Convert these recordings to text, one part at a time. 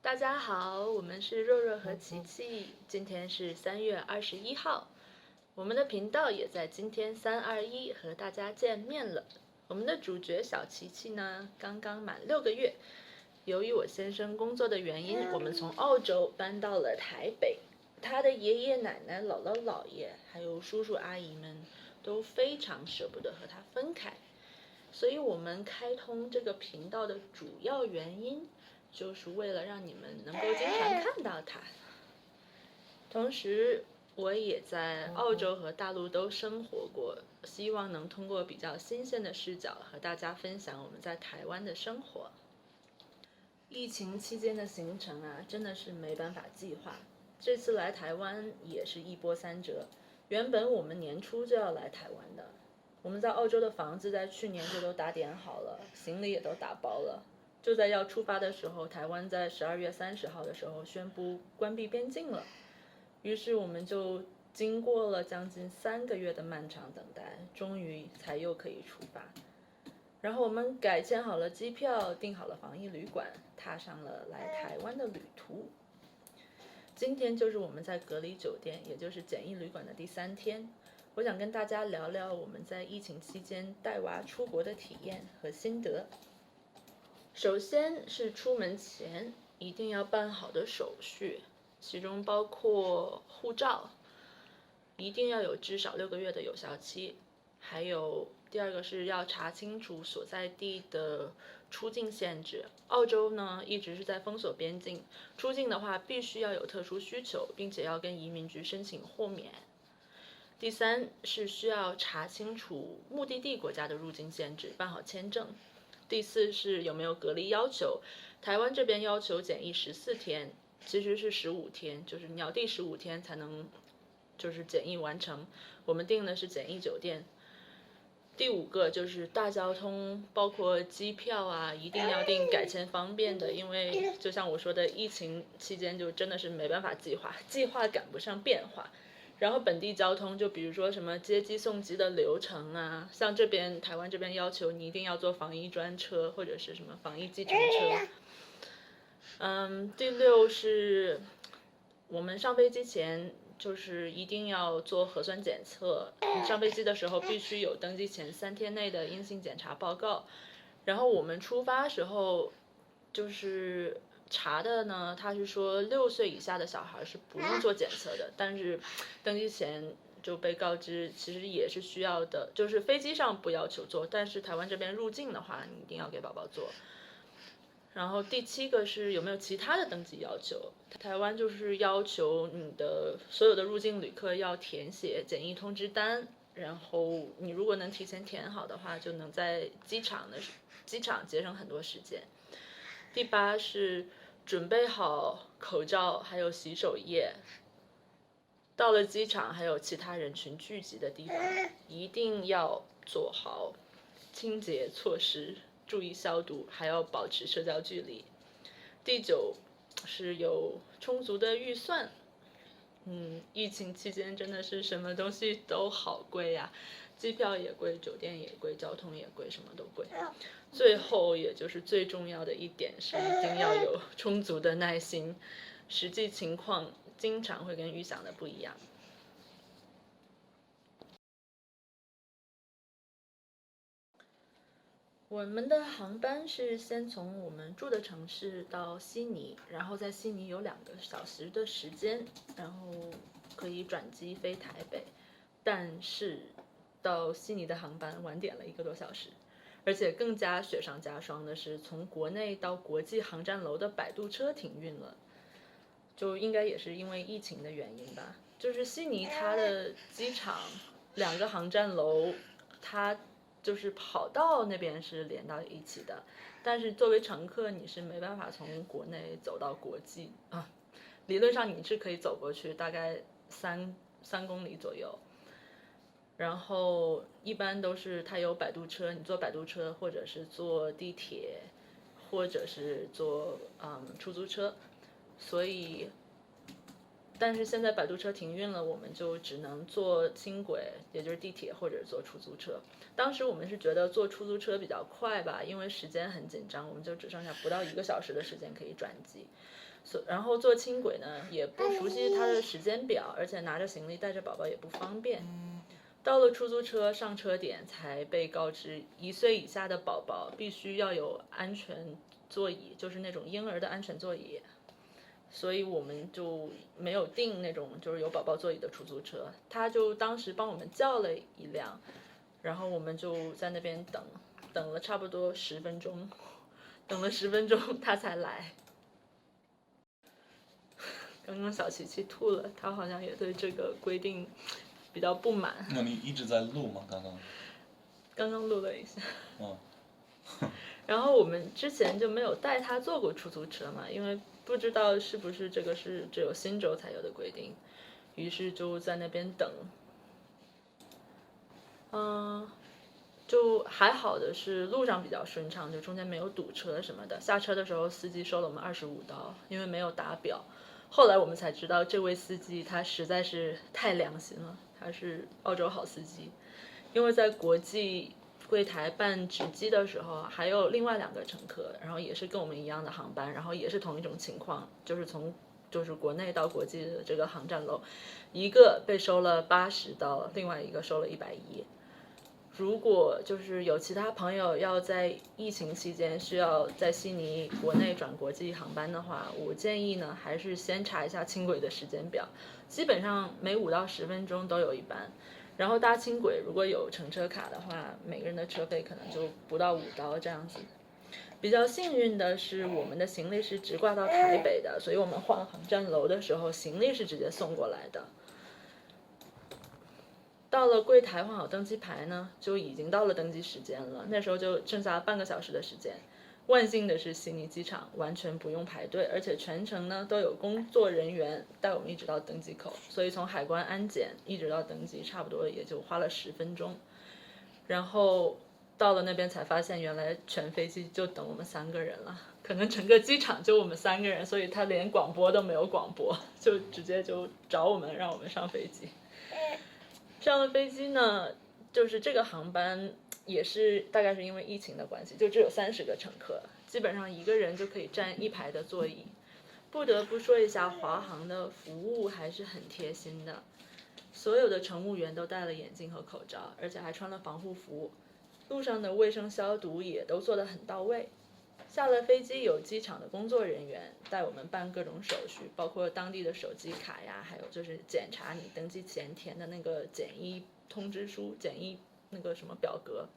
大家好，我们是若若和琪琪，今天是3月21号，我们的频道也在今天321和大家见面了。我们的主角小琪琪呢，刚刚满6个月，由于我先生工作的原因，我们从澳洲搬到了台北。他的爷爷奶奶、姥姥姥爷还有叔叔阿姨们都非常舍不得和他分开，所以我们开通这个频道的主要原因，就是为了让你们能够经常看到他。同时，我也在澳洲和大陆都生活过，希望能通过比较新鲜的视角和大家分享我们在台湾的生活。疫情期间的行程啊，真的是没办法计划。这次来台湾也是一波三折，原本我们年初就要来台湾的，我们在澳洲的房子在去年就都打点好了，行李也都打包了。就在要出发的时候，台湾在12月30号的时候宣布关闭边境了，于是我们就经过了将近3个月的漫长等待，终于才又可以出发。然后我们改签好了机票，订好了防疫旅馆，踏上了来台湾的旅途。今天就是我们在隔离酒店，也就是检疫旅馆的第3天。我想跟大家聊聊我们在疫情期间带娃出国的体验和心得。首先是出门前一定要办好的手续，其中包括护照，一定要有至少6个月的有效期。还有第二个是要查清楚所在地的出境限制。澳洲呢一直是在封锁边境，出境的话必须要有特殊需求，并且要跟移民局申请豁免。第三是需要查清楚目的地国家的入境限制，办好签证。第四是有没有隔离要求，台湾这边要求检疫14天，其实是15天，就是你要第15天才能就是检疫完成。我们订的是检疫酒店。第5个就是大交通，包括机票啊，一定要订改签方便的，因为就像我说的，疫情期间就真的是没办法计划，计划赶不上变化。然后本地交通，就比如说什么接机送机的流程啊，像这边台湾这边要求你一定要坐防疫专车或者是什么防疫计程车。第6是我们上飞机前就是一定要做核酸检测，你上飞机的时候必须有登机前3天内的阴性检查报告。然后我们出发时候就是查的呢，他是说6岁以下的小孩是不用做检测的，但是登机前就被告知其实也是需要的，就是飞机上不要求做，但是台湾这边入境的话，你一定要给宝宝做。然后第7个是有没有其他的登记要求，台湾就是要求你的所有的入境旅客要填写检疫通知单，然后你如果能提前填好的话，就能在机场节省很多时间。第8是准备好口罩还有洗手液，到了机场还有其他人群聚集的地方，一定要做好清洁措施，注意消毒，还要保持社交距离。第9是有充足的预算。疫情期间真的是什么东西都好贵呀，机票也贵，酒店也贵，交通也贵，什么都贵。最后也就是最重要的一点是一定要有充足的耐心，实际情况经常会跟预想的不一样。我们的航班是先从我们住的城市到悉尼，然后在悉尼有2个小时的时间，然后可以转机飞台北。但是到悉尼的航班晚点了1个多小时，而且更加雪上加霜的是，从国内到国际航站楼的摆渡车停运了，就应该也是因为疫情的原因吧。就是悉尼它的机场2个航站楼，它就是跑道那边是连到一起的，但是作为乘客你是没办法从国内走到国际啊。理论上你是可以走过去，大概3公里左右。然后一般都是它有摆渡车，你坐摆渡车或者是坐地铁，或者是坐出租车。所以但是现在摆渡车停运了，我们就只能坐轻轨，也就是地铁或者坐出租车。当时我们是觉得坐出租车比较快吧，因为时间很紧张，我们就只剩下不到1个小时的时间可以转机，然后坐轻轨呢也不熟悉它的时间表，而且拿着行李带着宝宝也不方便。到了出租车上车点才被告知，1岁以下的宝宝必须要有安全座椅，就是那种婴儿的安全座椅。所以我们就没有订那种就是有宝宝座椅的出租车，他就当时帮我们叫了一辆，然后我们就在那边等了差不多10分钟，等了10分钟他才来。刚刚小琪琪吐了，他好像也对这个规定比较不满。那你一直在录吗？刚刚录了一下。嗯。然后我们之前就没有带他坐过出租车嘛，因为不知道是不是这个是只有新州才有的规定，于是就在那边等。就还好的是路上比较顺畅，就中间没有堵车什么的。下车的时候司机收了我们25刀，因为没有打表。后来我们才知道这位司机他实在是太良心了，他是澳洲好司机。因为在国际柜台办值机的时候，还有另外2个乘客，然后也是跟我们一样的航班，然后也是同一种情况，就是国内到国际的这个航站楼，一个被收了80刀，另外一个收了110。如果就是有其他朋友要在疫情期间需要在悉尼国内转国际航班的话，我建议呢还是先查一下轻轨的时间表，基本上每5到10分钟都有一班。然后搭轻轨如果有乘车卡的话，每个人的车费可能就不到5刀这样子。比较幸运的是我们的行李是直挂到台北的，所以我们换航站楼的时候行李是直接送过来的。到了柜台换好登机牌呢，就已经到了登机时间了，那时候就剩下半个小时的时间。万幸的是悉尼机场完全不用排队，而且全程呢都有工作人员带我们一直到登机口，所以从海关安检一直到登机差不多也就花了10分钟。然后到了那边才发现原来全飞机就等我们3个人了，可能整个机场就我们3个人，所以他连广播都没有广播，就直接就找我们让我们上飞机。上了飞机呢，就是这个航班也是大概是因为疫情的关系，就只有30个乘客，基本上1个人就可以占1排的座椅。不得不说一下，华航的服务还是很贴心的，所有的乘务员都戴了眼镜和口罩，而且还穿了防护服，路上的卫生消毒也都做得很到位。下了飞机有机场的工作人员带我们办各种手续，包括当地的手机卡呀，还有就是检查你登机前填的那个检疫通知书、检疫那个什么表格。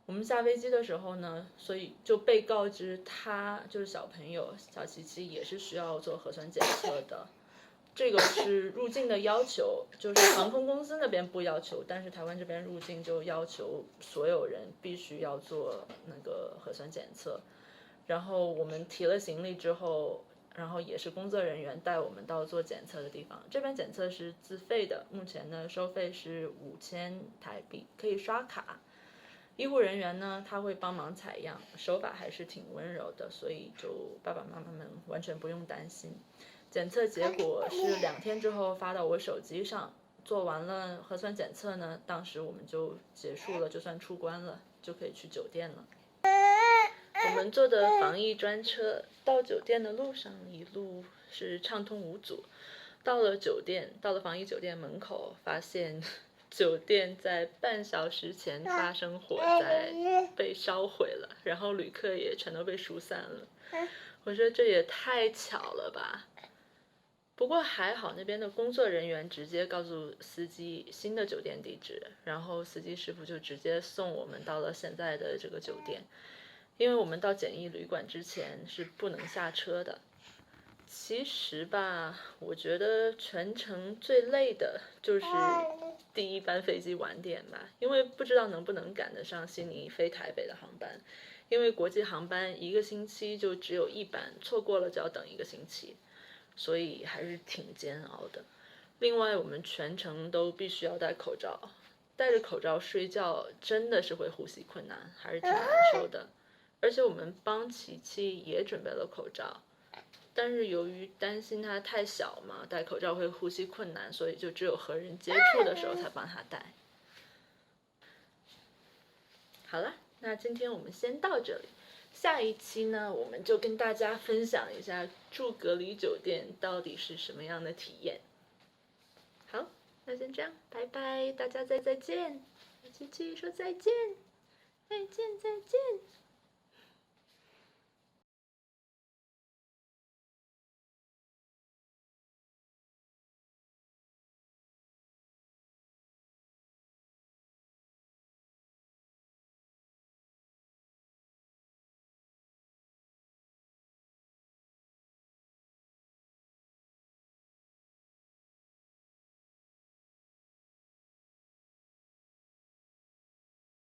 我们下飞机的时候呢，所以就被告知他就是小朋友小琪琪也是需要做核酸检测的。这个是入境的要求，就是航空公司那边不要求，但是台湾这边入境就要求所有人必须要做那个核酸检测。然后我们提了行李之后，然后也是工作人员带我们到做检测的地方。这边检测是自费的，目前呢收费是5000台币，可以刷卡。医护人员呢他会帮忙采样，手法还是挺温柔的，所以就爸爸妈妈们完全不用担心。检测结果是2天之后发到我手机上，做完了核酸检测呢，当时我们就结束了，就算出关了，就可以去酒店了。我们坐的防疫专车到酒店的路上一路是畅通无阻，到了防疫酒店门口，发现酒店在半小时前发生火灾，被烧毁了，然后旅客也全都被疏散了。我觉得这也太巧了吧。不过还好，那边的工作人员直接告诉司机新的酒店地址，然后司机师傅就直接送我们到了现在的这个酒店。因为我们到简易旅馆之前是不能下车的。其实吧，我觉得全程最累的就是第一班飞机晚点吧，因为不知道能不能赶得上悉尼飞台北的航班，因为国际航班1个星期就只有1班，错过了就要等1个星期。所以还是挺煎熬的。另外我们全程都必须要戴口罩，戴着口罩睡觉真的是会呼吸困难，还是挺难受的。而且我们帮琪琪也准备了口罩，但是由于担心他太小嘛，戴口罩会呼吸困难，所以就只有和人接触的时候才帮他戴。好了，那今天我们先到这里，下一期呢，我们就跟大家分享一下住隔离酒店到底是什么样的体验。好，那先这样，拜拜，大家再见，琪琪说再见，再见。